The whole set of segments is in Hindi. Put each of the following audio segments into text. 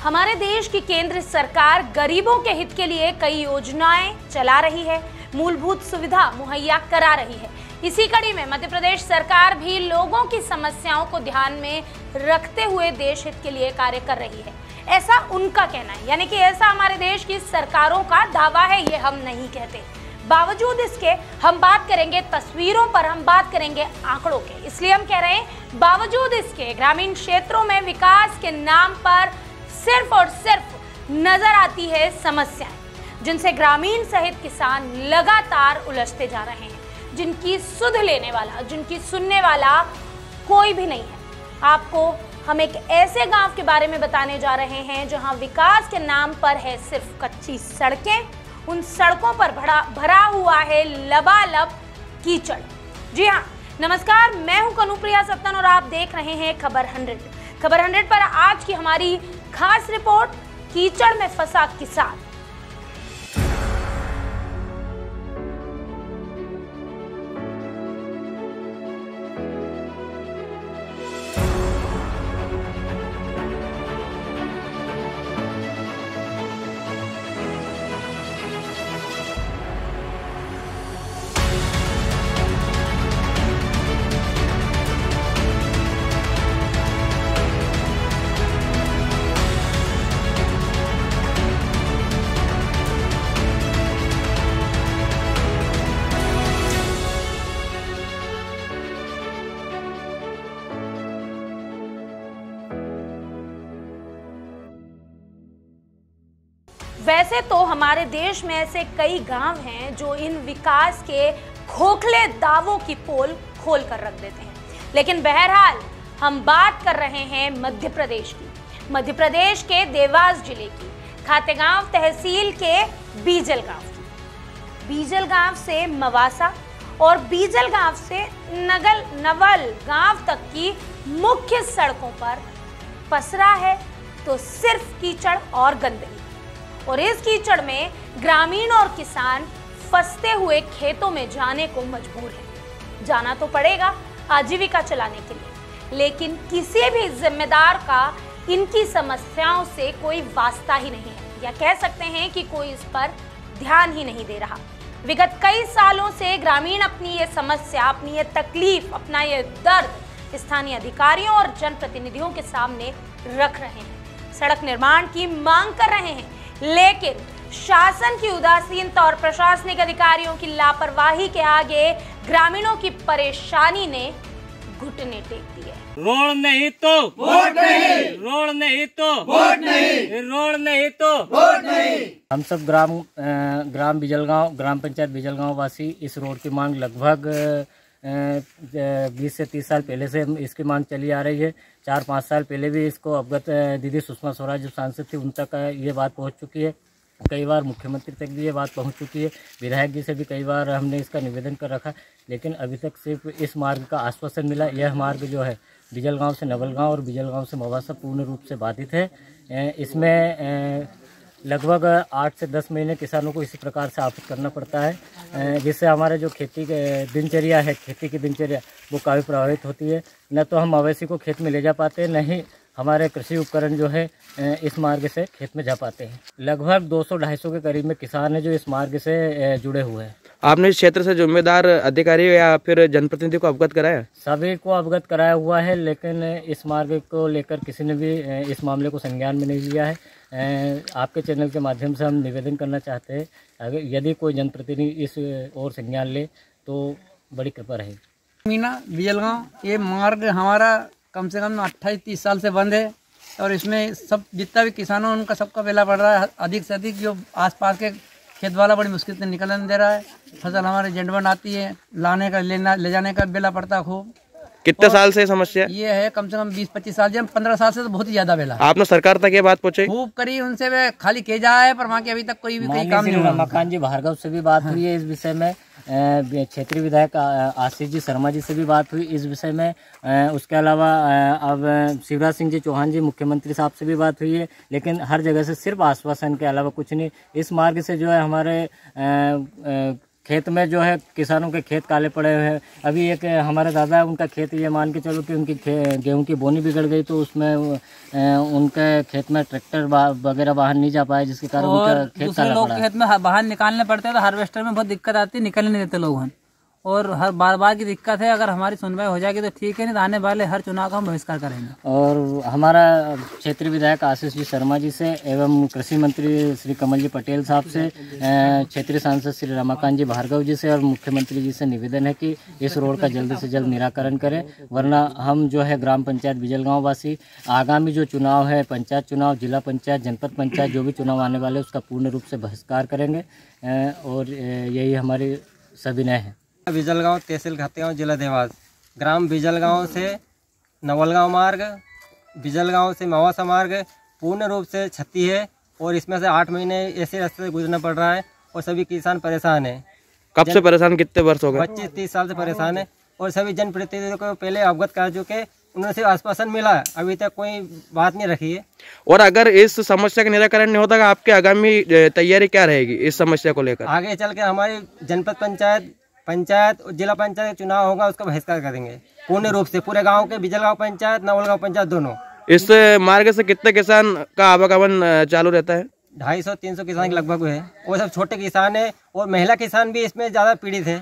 हमारे देश की केंद्र सरकार गरीबों के हित के लिए कई योजनाएं चला रही है, मूलभूत सुविधा मुहैया करा रही है। इसी कड़ी में मध्य प्रदेश सरकार भी लोगों की समस्याओं को ध्यान में रखते हुए देश हित के लिए कार्य कर रही है, ऐसा उनका कहना है। यानी कि ऐसा हमारे देश की सरकारों का दावा है, ये हम नहीं कहते। बावजूद इसके हम बात करेंगे तस्वीरों पर, हम बात करेंगे आंकड़ों के। इसलिए हम कह रहे हैं बावजूद इसके ग्रामीण क्षेत्रों में विकास के नाम पर सिर्फ और सिर्फ नजर आती है समस्याएं, जिनसे ग्रामीण सहित किसान लगातार उलझते जा रहे हैं, जिनकी सुध लेने वाला, जिनकी सुनने वाला कोई भी नहीं है। आपको हम एक ऐसे गांव के बारे में बताने जा रहे हैं जहां विकास के नाम पर है सिर्फ कच्ची सड़कें, उन सड़कों पर भरा हुआ है लबालब कीचड़। जी हाँ, नमस्कार, मैं हूं कनुप्रिया सत्तन और आप देख रहे हैं खबर 100। खबर 100 पर आज की हमारी खास रिपोर्ट, कीचड़ में फंसा किसान। वैसे तो हमारे देश में ऐसे कई गांव हैं जो इन विकास के खोखले दावों की पोल खोल कर रख देते हैं, लेकिन बहरहाल हम बात कर रहे हैं मध्य प्रदेश की, मध्य प्रदेश के देवास जिले की, खातेगांव तहसील के बीजल गांव की। बीजल गांव से मवासा और बीजल गांव से नवल गांव तक की मुख्य सड़कों पर पसरा है तो सिर्फ कीचड़ और गंदगी। और इस कीचड़ में ग्रामीण और किसान फंसते हुए खेतों में जाने को मजबूर हैं। जाना तो पड़ेगा आजीविका चलाने के लिए, लेकिन किसी भी जिम्मेदार का इनकी समस्याओं से कोई वास्ता ही नहीं है, या कह सकते हैं कि कोई इस पर ध्यान ही नहीं दे रहा। विगत कई सालों से ग्रामीण अपनी ये समस्या, अपनी ये तकलीफ, अपना ये दर्द स्थानीय अधिकारियों और जनप्रतिनिधियों के सामने रख रहे हैं, सड़क निर्माण की मांग कर रहे हैं, लेकिन शासन की उदासीनता और प्रशासनिक अधिकारियों की लापरवाही के आगे ग्रामीणों की परेशानी ने घुटने टेक दिए। रोड नहीं तो वोट नहीं, रोड नहीं तो वोट नहीं, रोड नहीं तो वोट नहीं। हम सब ग्राम बिजलगांव, ग्राम पंचायत बिजलगांव वासी इस रोड की मांग लगभग 20 से 30 साल पहले से इसकी मांग चली आ रही है। 4-5 साल पहले भी इसको अवगत दीदी सुषमा स्वराज जो सांसद थी उन तक ये बात पहुंच चुकी है। कई बार मुख्यमंत्री तक भी ये बात पहुंच चुकी है। विधायक जी से भी कई बार हमने इसका निवेदन कर रखा, लेकिन अभी तक सिर्फ इस मार्ग का आश्वासन मिला। यह मार्ग जो है बिजलगांव से नवलगांव और बिजलगांव से मवासा पूर्ण रूप से बाधित है। इसमें लगभग 8 से 10 महीने किसानों को इसी प्रकार से आपत करना पड़ता है, जिससे हमारे जो खेती के दिनचर्या है, खेती की दिनचर्या वो काफ़ी प्रभावित होती है। न तो हम मवेशी को खेत में ले जा पाते हैं, न ही हमारे कृषि उपकरण जो है इस मार्ग से खेत में जा पाते हैं। लगभग 200-250 के करीब में किसान हैं जो इस मार्ग से जुड़े हुए हैं। आपने इस क्षेत्र से जिम्मेदार अधिकारी या फिर जनप्रतिनिधि को अवगत कराया? सभी को अवगत कराया हुआ है, लेकिन इस मार्ग को लेकर किसी ने भी इस मामले को संज्ञान में नहीं लिया है। आपके चैनल के माध्यम से हम निवेदन करना चाहते हैं, अगर यदि कोई जनप्रतिनिधि इस ओर संज्ञान ले तो बड़ी कृपा रहेगी। मीना बिजलगांव ये मार्ग हमारा कम से कम 28-30 साल से बंद है, और इसमें सब जितना भी किसान है उनका सबका बेला पड़ रहा है। अधिक से अधिक जो आसपास के खेत वाला बड़ी मुश्किल से निकलने दे रहा है। फसल हमारे जेंडवन आती है, लाने का ले जाने का बेला पड़ता है खूब। कितने साल से समस्या ये है? कम से कम 20-25 साल, जब 15 साल से तो बहुत ही ज्यादा बेला। आपने सरकार तक ये बात पहुंची? खूब करी, उनसे वे खाली किए जा है, पर वहाँ के अभी तक कोई काम नहीं हुआ। मकान जी भार्गव से भी बात हुई है इस विषय में, क्षेत्रीय विधायक आशीष जी शर्मा जी से भी बात हुई इस विषय में। उसके अलावा अब शिवराज सिंह जी चौहान जी मुख्यमंत्री साहब से भी बात हुई है, लेकिन हर जगह से सिर्फ आश्वासन के अलावा कुछ नहीं। इस मार्ग से जो है हमारे खेत में जो है किसानों के खेत काले पड़े हुए हैं। अभी एक हमारे दादा है, उनका खेत, ये मान के चलो कि उनकी गेहूं की बोनी बिगड़ गई, तो उसमें उनके खेत में ट्रैक्टर वगैरह बाहर नहीं जा पाए, जिसके कारण उनका खेत काला पड़ा। खेत में बाहर निकालने पड़ते हैं तो हार्वेस्टर में बहुत दिक्कत आती है, निकलने नहीं देते लोग, और हर बार की दिक्कत है। अगर हमारी सुनवाई हो जाएगी तो ठीक है, नहीं तो आने वाले हर चुनाव का हम बहिष्कार करेंगे। और हमारा क्षेत्रीय विधायक आशीष जी शर्मा जी से एवं कृषि मंत्री श्री कमल जी पटेल साहब से, क्षेत्रीय सांसद श्री रमाकांत जी भार्गव जी से और मुख्यमंत्री जी से निवेदन है कि इस रोड का जल्द से जल्द निराकरण करें, वरना हम जो है ग्राम पंचायत बिजलगांव वासी आगामी जो चुनाव है, पंचायत चुनाव, जिला पंचायत, जनपद पंचायत, जो भी चुनाव आने वाले उसका पूर्ण रूप से बहिष्कार करेंगे। और यही हमारी सविनय है। बिजलगांव, तहसील खातेगांव, जिला देवास। ग्राम बिजलगांव से नवलगांव मार्ग, बिजलगांव से मवासा मार्ग पूर्ण रूप से क्षति है, और इसमें से 8 महीने ऐसे रास्ते से गुजरना पड़ रहा है, और सभी किसान परेशान हैं। कब से परेशान, कितने वर्ष हो गए? 25-30 साल से परेशान है, और सभी जनप्रतिनिधियों को पहले अवगत कर चुके, उन्होंने सिर्फ आश्वासन मिला, अभी तक कोई बात नहीं रखी है। और अगर इस समस्या का निराकरण नहीं होता, आपके आगामी तैयारी क्या रहेगी इस समस्या को लेकर? आगे चल के हमारी जनपद पंचायत और जिला पंचायत चुनाव होगा, उसका बहिष्कार करेंगे पूर्ण रूप से, पूरे गांव के, बिजलगांव पंचायत, नवलगांव पंचायत दोनों। इस मार्ग से कितने किसान का आवागमन चालू रहता है? 250-300 किसान के लगभग है, वो सब छोटे किसान है, और महिला किसान भी इसमें ज्यादा पीड़ित है।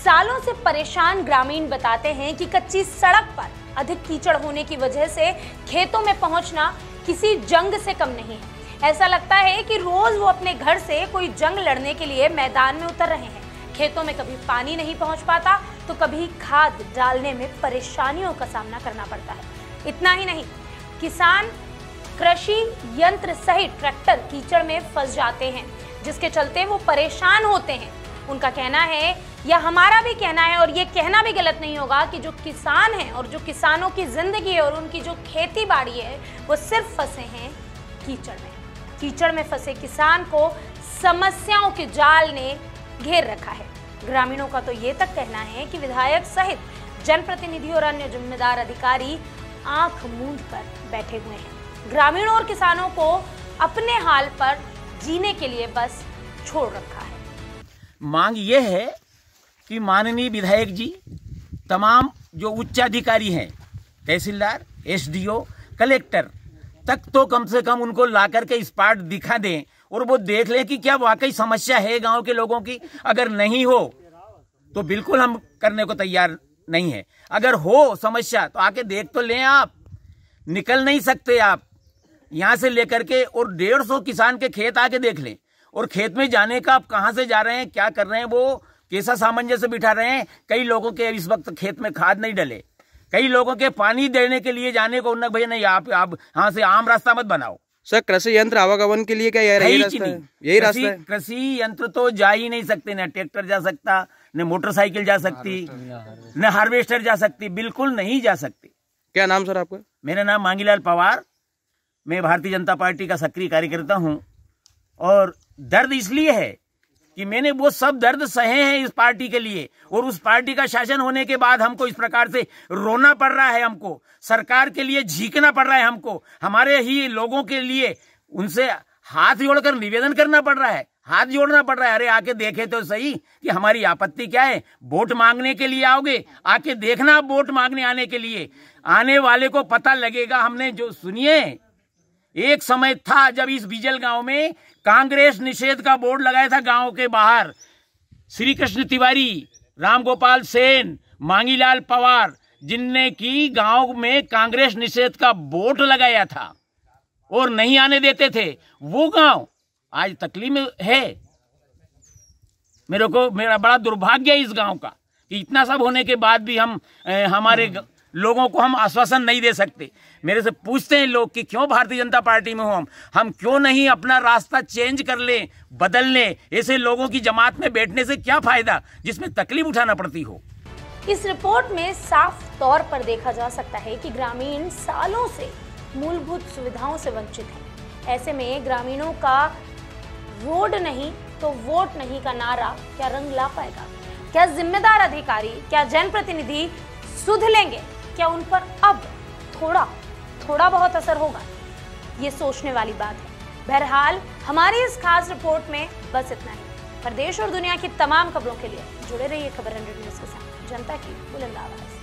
सालों से परेशान ग्रामीण बताते हैं कि कच्ची सड़क पर अधिक कीचड़ होने की वजह से खेतों में पहुंचना किसी जंग से कम नहीं है। ऐसा लगता है कि रोज वो अपने घर से कोई जंग लड़ने के लिए मैदान में उतर रहे हैं। खेतों में कभी पानी नहीं पहुंच पाता तो कभी खाद डालने में परेशानियों का सामना करना पड़ता है। इतना ही नहीं, किसान कृषि यंत्र सहित ट्रैक्टर कीचड़ में फंस जाते हैं, जिसके चलते वो परेशान होते हैं। उनका कहना है, या हमारा भी कहना है, और ये कहना भी गलत नहीं होगा, कि जो किसान हैं और जो किसानों की जिंदगी है और उनकी जो खेती बाड़ी है, वो सिर्फ फंसे हैं कीचड़ में। कीचड़ में फंसे किसान को समस्याओं के जाल ने घेर रखा है। ग्रामीणों का तो ये तक कहना है कि विधायक सहित जनप्रतिनिधि और अन्य जिम्मेदार अधिकारी आंख मूंद कर बैठे हुए हैं। ग्रामीणों और किसानों को अपने हाल पर जीने के लिए बस छोड़ रखा है। मांग ये है कि माननीय विधायक जी तमाम जो उच्च अधिकारी हैं, तहसीलदार, एसडीओ, कलेक्टर तक तो कम से कम उनको लाकर के स्पॉट दिखा दें, और वो देख लें कि क्या वाकई समस्या है गांव के लोगों की। अगर नहीं हो तो बिल्कुल हम करने को तैयार नहीं है, अगर हो समस्या तो आके देख तो लें। आप निकल नहीं सकते आप यहां से लेकर के, और 150 किसान के खेत आके देख लें, और खेत में जाने का आप कहां से जा रहे हैं, क्या कर रहे हैं, वो कैसा सामंजस्य बिठा रहे हैं। कई लोगों के इस वक्त खेत में खाद नहीं डले, कई लोगों के पानी देने के लिए जाने को उन्होंने, भैया नहीं, आप यहाँ से आम रास्ता मत बनाओ। सर, कृषि यंत्र आवागमन के लिए क्या यही रास्ता है? कृषि यंत्र तो जा ही नहीं सकते, न ट्रैक्टर जा सकता, न मोटरसाइकिल जा सकती, न हार्वेस्टर जा सकती, बिल्कुल नहीं जा सकती। क्या नाम सर आपका? मेरा नाम मांगीलाल पवार, मैं भारतीय जनता पार्टी का सक्रिय कार्यकर्ता हूं, और दर्द इसलिए है कि मैंने वो सब दर्द सहे हैं इस पार्टी के लिए, और उस पार्टी का शासन होने के बाद हमको इस प्रकार से रोना पड़ रहा है, हमको सरकार के लिए झीकना पड़ रहा है, हमको हमारे ही लोगों के लिए उनसे हाथ जोड़कर निवेदन करना पड़ रहा है, हाथ जोड़ना पड़ रहा है। अरे आके देखे तो सही कि हमारी आपत्ति क्या है। वोट मांगने के लिए आओगे, आके देखना, वोट मांगने आने के लिए आने वाले को पता लगेगा। हमने जो सुनिए, एक समय था जब इस बिजलगांव में कांग्रेस निषेध का बोर्ड लगाया था गांव के बाहर। श्री कृष्ण तिवारी, रामगोपाल सेन, मांगीलाल पवार, जिनने की गांव में कांग्रेस निषेध का बोर्ड लगाया था और नहीं आने देते थे, वो गांव आज तकलीफ में है। मेरा बड़ा दुर्भाग्य है इस गांव का कि इतना सब होने के बाद भी हम हमारे लोगों को हम आश्वासन नहीं दे सकते। मेरे से पूछते हैं लोग कि क्यों भारतीय जनता पार्टी में हो हम क्यों नहीं अपना रास्ता चेंज कर लें, बदल लें। ऐसे लोगों की जमात में बैठने से क्या फायदा जिसमें तकलीफ उठाना पड़ती हो। इस रिपोर्ट में साफ तौर पर देखा जा सकता है कि ग्रामीण सालों से मूलभूत सुविधाओं से वंचित हैं। ऐसे में ग्रामीणों का रोड नहीं तो वोट नहीं का नारा क्या रंग ला पाएगा? क्या जिम्मेदार अधिकारी, क्या जनप्रतिनिधि सुध लेंगे? क्या उन पर अब थोड़ा बहुत असर होगा? ये सोचने वाली बात है। बहरहाल हमारी इस खास रिपोर्ट में बस इतना ही। पर देश और दुनिया की तमाम खबरों के लिए जुड़े रहिए खबर 100 न्यूज के साथ, जनता की बुलंद आवाज।